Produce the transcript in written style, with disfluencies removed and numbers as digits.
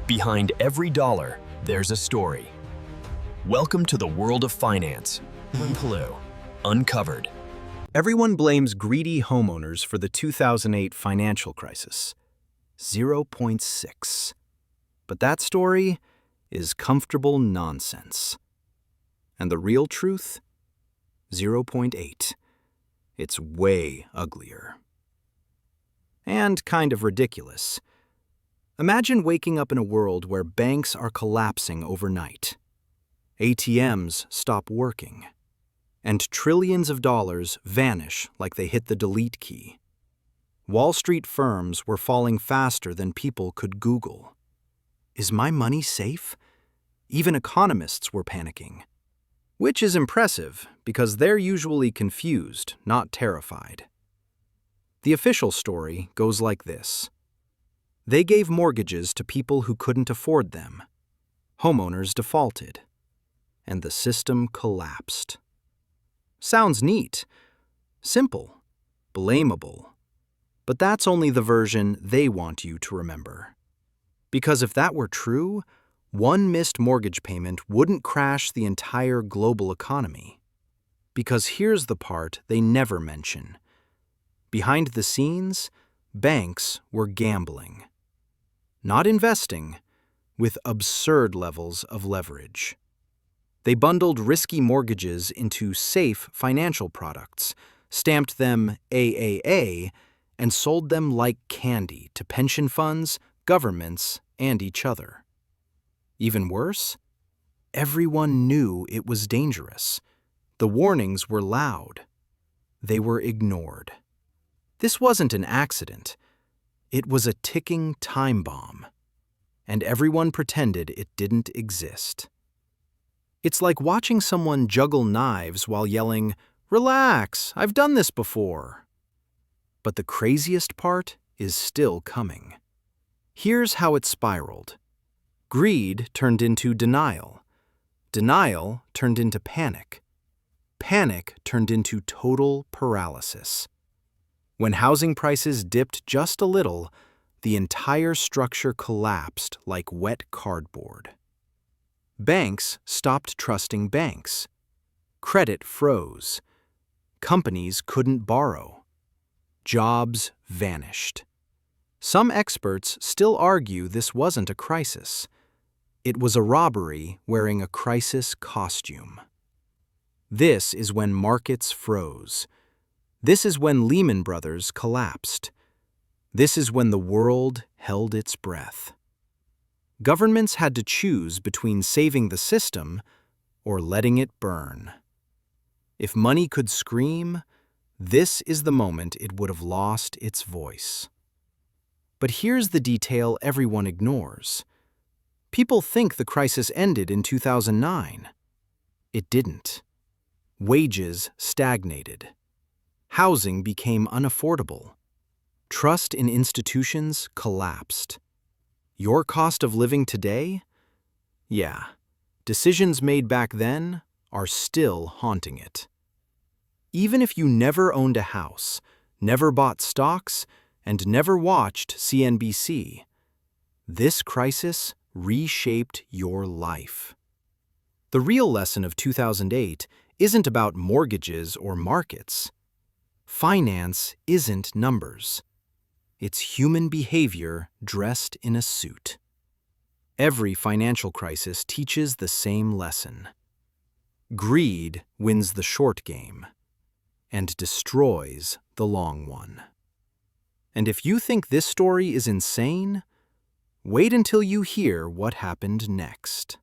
Behind every dollar, there's a story. Welcome to the world of finance. Hello. Uncovered. Everyone blames greedy homeowners for the 2008 financial crisis. 0.6. But that story is comfortable nonsense. And the real truth? 0.8. It's way uglier. And kind of ridiculous. Imagine waking up in a world where banks are collapsing overnight. ATMs stop working. And trillions of dollars vanish like they hit the delete key. Wall Street firms were falling faster than people could Google. Is my money safe? Even economists were panicking. Which is impressive, because they're usually confused, not terrified. The official story goes like this. They gave mortgages to people who couldn't afford them. Homeowners defaulted. And the system collapsed. Sounds neat, simple, blamable. But that's only the version they want you to remember. Because if that were true, one missed mortgage payment wouldn't crash the entire global economy. Because here's the part they never mention. Behind the scenes, banks were gambling. Not investing, with absurd levels of leverage. They bundled risky mortgages into safe financial products, stamped them AAA, and sold them like candy to pension funds, governments, and each other. Even worse, everyone knew it was dangerous. The warnings were loud. They were ignored. This wasn't an accident. It was a ticking time bomb. And everyone pretended it didn't exist. It's like watching someone juggle knives while yelling, "Relax, I've done this before." But the craziest part is still coming. Here's how it spiraled. Greed turned into denial. Denial turned into panic. Panic turned into total paralysis. When housing prices dipped just a little, the entire structure collapsed like wet cardboard. Banks stopped trusting banks. Credit froze. Companies couldn't borrow. Jobs vanished. Some experts still argue this wasn't a crisis. It was a robbery wearing a crisis costume. This is when markets froze. This is when Lehman Brothers collapsed. This is when the world held its breath. Governments had to choose between saving the system or letting it burn. If money could scream, this is the moment it would have lost its voice. But here's the detail everyone ignores. People think the crisis ended in 2009. It didn't. Wages stagnated. Housing became unaffordable. Trust in institutions collapsed. Your cost of living today? Yeah, decisions made back then are still haunting it. Even if you never owned a house, never bought stocks, and never watched CNBC, this crisis reshaped your life. The real lesson of 2008 isn't about mortgages or markets. Finance isn't numbers. It's human behavior dressed in a suit. Every financial crisis teaches the same lesson. Greed wins the short game and destroys the long one. And if you think this story is insane, wait until you hear what happened next.